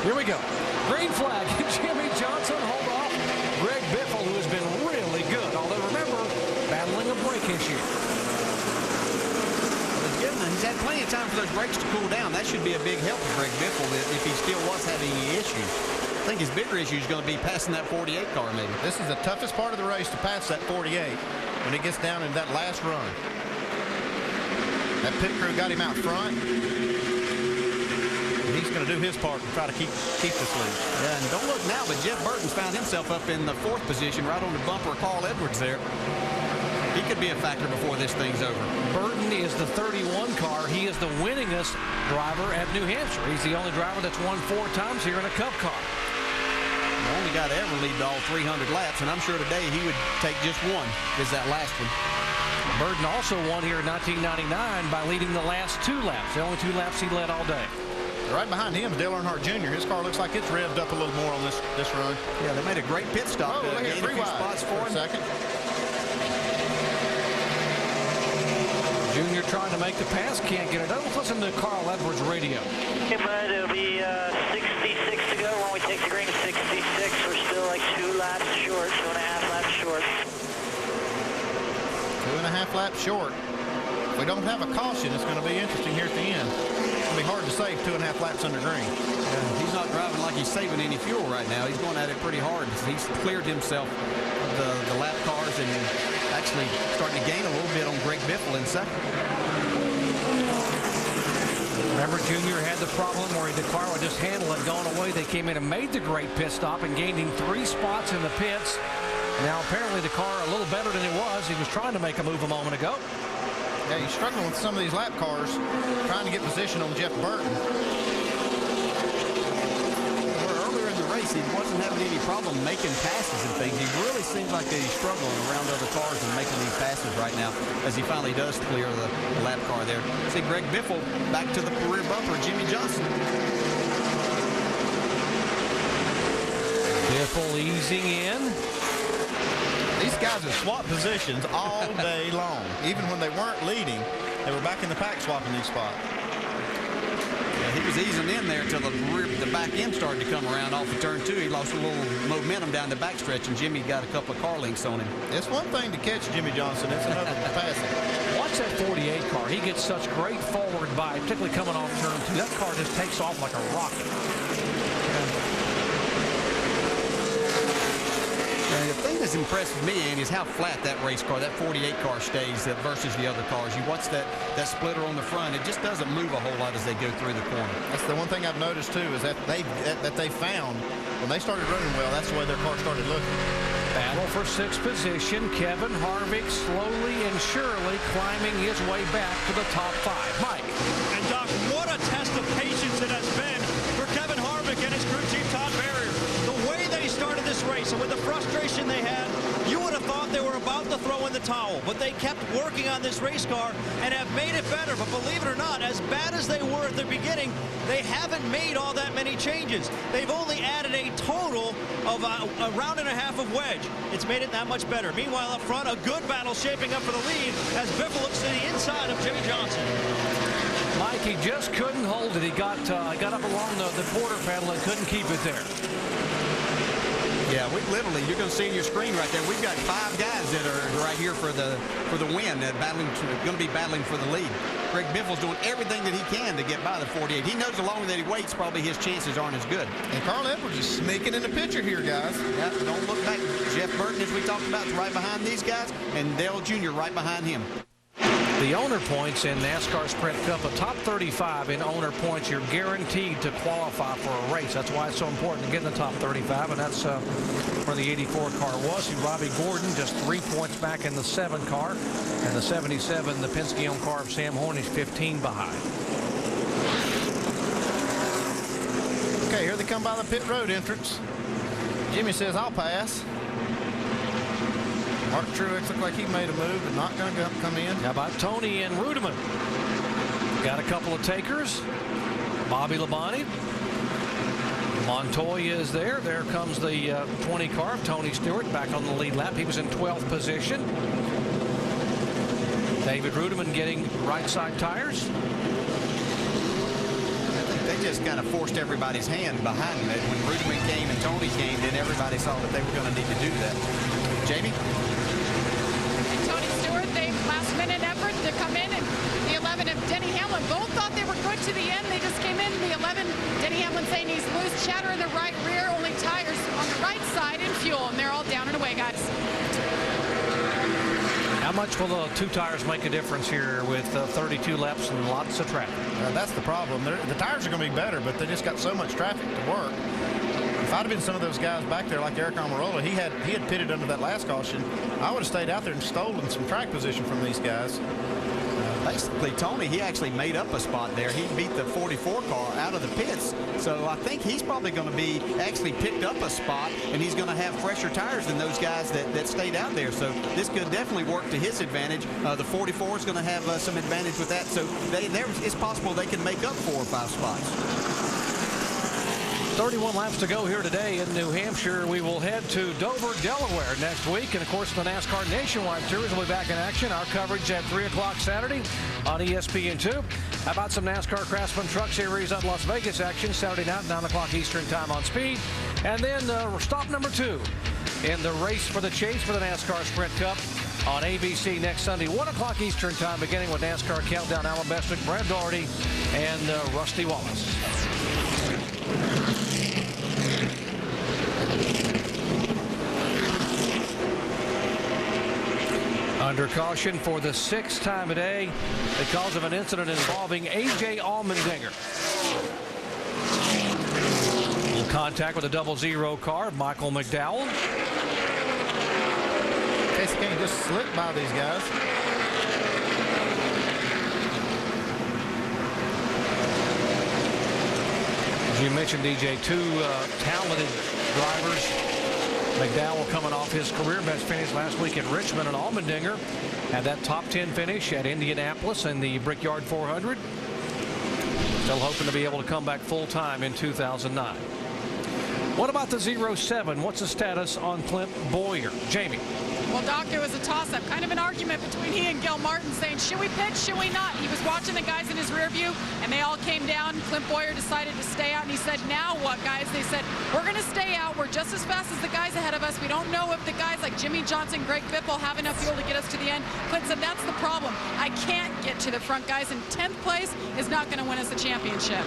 Here we go. Green flag. Jimmy Johnson hold off Greg Biffle, who has been really good. Although, remember, battling a brake issue. He's had plenty of time for those brakes to cool down. That should be a big help for Greg Biffle if he still was having any issues. I think his bigger issue is going to be passing that 48 car maybe. This is the toughest part of the race to pass that 48 when he gets down in that last run. That pit crew got him out front. And he's going to do his part to try to keep this lead. Yeah, and don't look now, but Jeff Burton's found himself up in the 4th position right on the bumper of Carl Edwards there. He could be a factor before this thing's over. Burton is the 31 car. He is the winningest driver at New Hampshire. He's the only driver that's won 4 times here in a Cup car. The only guy to ever lead all 300 laps, and I'm sure today he would take just one, is that last one. Burton also won here in 1999 by leading the last 2 laps. The only 2 laps he led all day. Right behind him is Dale Earnhardt Jr. His car looks like it's revved up a little more on this run. Yeah, they made a great pit stop. Oh, look at 3 spots for him. Second. Junior trying to make the pass, can't get it done. Let's listen to Carl Edwards' radio. Okay, bud, it'll be 66 to go when we take the green. 66. We're still like 2 laps short, 2.5 laps short. 2.5 laps short. If we don't have a caution, it's going to be interesting here at the end. It's going to be hard to save 2.5 laps under green. Yeah, he's not driving like he's saving any fuel right now. He's going at it pretty hard. He's cleared himself of the lap cars and actually starting to gain a little bit on Greg Biffle in second. Remember, Junior had the problem where the car would just handle it going away. They came in and made the great pit stop and gained him 3 spots in the pits. Now, apparently, the car a little better than it was. He was trying to make a move a moment ago. Yeah, he's struggling with some of these lap cars, trying to get position on Jeff Burton. Earlier in the race, he wasn't having any problem making passes and things. He really seems like he's struggling around other cars and making these passes right now as he finally does clear the lap car there. See Greg Biffle back to the rear bumper, Jimmy Johnson. Biffle easing in. These guys have swapped positions all day long. Even when they weren't leading, they were back in the pack swapping these spots. Yeah, he was easing in there until the back end started to come around off of turn 2. He lost a little momentum down the backstretch, and Jimmy got a couple of car links on him. It's one thing to catch Jimmy Johnson. It's another to pass him. Watch that 48 car. He gets such great forward bite, particularly coming off turn 2. That car just takes off like a rocket. The thing that's impressed me, Andy, is how flat that race car, that 48 car stays versus the other cars. You watch that splitter on the front, it just doesn't move a whole lot as they go through the corner. That's the one thing I've noticed, too, is that they found when they started running well, that's the way their car started looking. Battle for 6th position. Kevin Harvick slowly and surely climbing his way back to the top 5. Mike. And, Doc, what a test of patience it has been for Kevin Harvick and his crew chief, Todd Barrier. The way they started this race and with the frustration they had, you would have thought they were about to throw in the towel. But they kept working on this race car and have made it better. But believe it or not, as bad as they were at the beginning, they haven't made all that many changes. They've only added a total of a round and a half of wedge. It's made it that much better. Meanwhile, up front, a good battle shaping up for the lead as Biffle looks to the inside of Jimmy Johnson. Mike, he just couldn't hold it. He got up along the quarter pedal and couldn't keep it there. Yeah, we literally, you're going to see in your screen right there, we've got 5 guys that are right here for the win, going to be battling for the lead. Greg Biffle's doing everything that he can to get by the 48. He knows the longer that he waits, probably his chances aren't as good. And Carl Edwards is sneaking in the picture here, guys. Yeah, don't look back. Jeff Burton, as we talked about, is right behind these guys, and Dale Jr. right behind him. The owner points in NASCAR Sprint Cup, a top 35 in owner points, you're guaranteed to qualify for a race. That's why it's so important to get in the top 35, and that's where the 84 car was. See, Robbie Gordon just 3 points back in the 7 car, and the 77, the Penske-owned car of Sam Horn, is 15 behind. Okay, here they come by the pit road entrance. Jimmy says, I'll pass. Mark Truex looked like he made a move, but not going to come in. How about Tony and Rudeman? Got a couple of takers. Bobby Labonte. Montoya is there. There comes the 20 car of Tony Stewart back on the lead lap. He was in 12th position. David Rudeman getting right side tires. They it just kind of forced everybody's hand behind them. When Ruderman came and Tony came, then everybody saw that they were going to need to do that. Jamie? Tony Stewart, they last-minute effort to come in, and the 11 of Denny Hamlin both thought they were good to the end. They just came in. The 11, Denny Hamlin saying he's loose, chatter in the right rear, only tires on the right side and fuel, and they're all down and away, guys. How much will the two tires make a difference here with 32 laps and lots of traffic? That's the problem. The tires are going to be better, but they just got so much traffic to work. If I'd have been some of those guys back there like Eric Almirola, he had pitted under that last caution, I would have stayed out there and stolen some track position from these guys. Basically, Tony, he actually made up a spot there. He beat the 44 car out of the pits. So I think he's probably going to be actually picked up a spot, and he's going to have fresher tires than those guys that stayed out there. So this could definitely work to his advantage. The 44 is going to have some advantage with that. So it's possible they can make up 4 or 5 spots. 31 laps to go here today in New Hampshire. We will head to Dover, Delaware next week. And, of course, the NASCAR Nationwide Series will be back in action. Our coverage at 3 o'clock Saturday on ESPN2. How about some NASCAR Craftsman Truck Series at Las Vegas action Saturday night, 9 o'clock Eastern time on Speed. And then stop number 2 in the race for the chase for the NASCAR Sprint Cup on ABC next Sunday, 1 o'clock Eastern time, beginning with NASCAR Countdown. Alan Bestick, Brad Daugherty, and Rusty Wallace. Under caution for the 6th time today because of an incident involving A.J. Allmendinger. Contact with a 00 car, Michael McDowell. Casey Kane just slipped by these guys. As you mentioned, DJ, 2 talented drivers. McDowell coming off his career best finish last week at Richmond, and Allmendinger had that top 10 finish at Indianapolis in the Brickyard 400. Still hoping to be able to come back full time in 2009. What about the 07? What's the status on Clint Boyer? Jamie. Well, Doc, there was a toss-up, kind of an argument between he and Gil Martin saying, should we pitch, should we not? He was watching the guys in his rear view, and they all came down. Clint Boyer decided to stay out, and he said, now what, guys? They said, we're going to stay out. We're just as fast as the guys ahead of us. We don't know if the guys like Jimmy Johnson, Greg Biffle have enough fuel to get us to the end. Clint said, that's the problem. I can't get to the front, guys, and 10th place is not going to win us the championship.